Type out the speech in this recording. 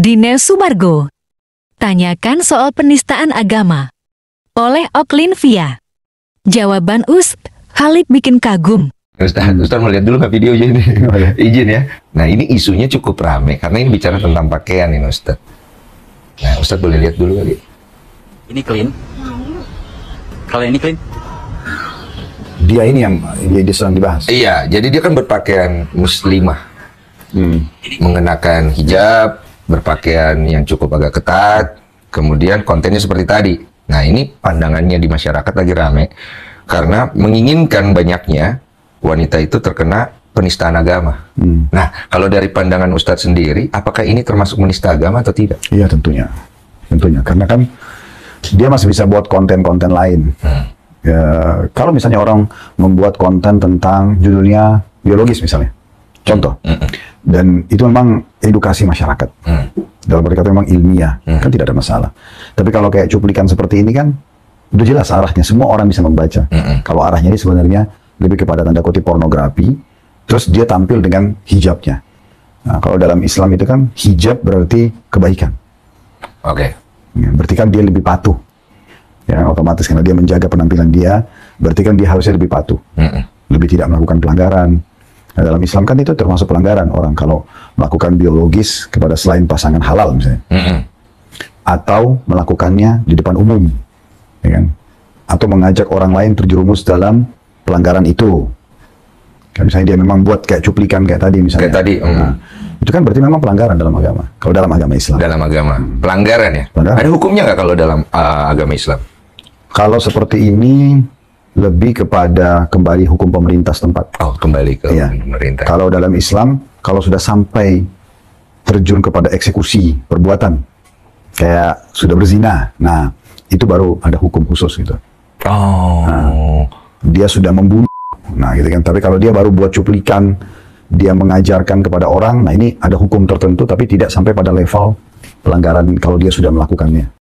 Dina Sumargo. Tanyakan soal penistaan agama. Oleh Oklin Via. Jawaban Khalid bikin kagum. Ustaz mau lihat dulu nggak videonya ini? Izin ya. Nah, ini isunya cukup rame karena ini bicara tentang pakaian ini, Ustaz. Nah, Ustaz boleh lihat dulu kali. Ini clean. Kalau ini clean. Dia ini yang dia sedang dibahas. Iya, jadi dia kan berpakaian muslimah. Mengenakan hijab, berpakaian yang cukup agak ketat, kemudian kontennya seperti tadi. Nah, ini pandangannya di masyarakat lagi rame karena menginginkan banyaknya wanita itu terkena penistaan agama. Nah, kalau dari pandangan Ustadz sendiri, apakah ini termasuk menista agama atau tidak? Iya, tentunya. Tentunya, karena kan dia masih bisa buat konten-konten lain. Ya, kalau misalnya orang membuat konten tentang judulnya biologis misalnya, contoh, dan itu memang edukasi masyarakat. Dalam arti kata memang ilmiah, kan tidak ada masalah. Tapi kalau kayak cuplikan seperti ini kan, udah jelas arahnya, semua orang bisa membaca. Kalau arahnya ini sebenarnya lebih kepada tanda kutip pornografi, terus dia tampil dengan hijabnya. Nah, kalau dalam Islam itu kan hijab berarti kebaikan. Oke. Ya, berarti kan dia lebih patuh. Ya, otomatis karena dia menjaga penampilan dia, berarti kan dia harusnya lebih patuh. Lebih tidak melakukan pelanggaran. Nah, dalam Islam kan itu termasuk pelanggaran orang kalau melakukan biologis kepada selain pasangan halal misalnya. Atau melakukannya di depan umum. Ya kan? Atau mengajak orang lain terjerumus dalam pelanggaran itu. Kan misalnya dia memang buat kayak cuplikan kayak tadi misalnya. Kayak tadi. Nah, itu kan berarti memang pelanggaran dalam agama. Kalau dalam agama Islam. Dalam agama. Pelanggaran ya? Pelanggaran. Ada hukumnya nggak kalau dalam agama Islam? Kalau seperti ini lebih kepada kembali hukum pemerintah setempat. Oh, kembali ke Iya. pemerintah. Kalau dalam Islam, kalau sudah sampai terjun kepada eksekusi perbuatan, kayak sudah berzina, nah itu baru ada hukum khusus gitu. Oh. Nah, dia sudah membunuh, nah gitu kan. Tapi kalau dia baru buat cuplikan, dia mengajarkan kepada orang, nah ini ada hukum tertentu, tapi tidak sampai pada level pelanggaran kalau dia sudah melakukannya.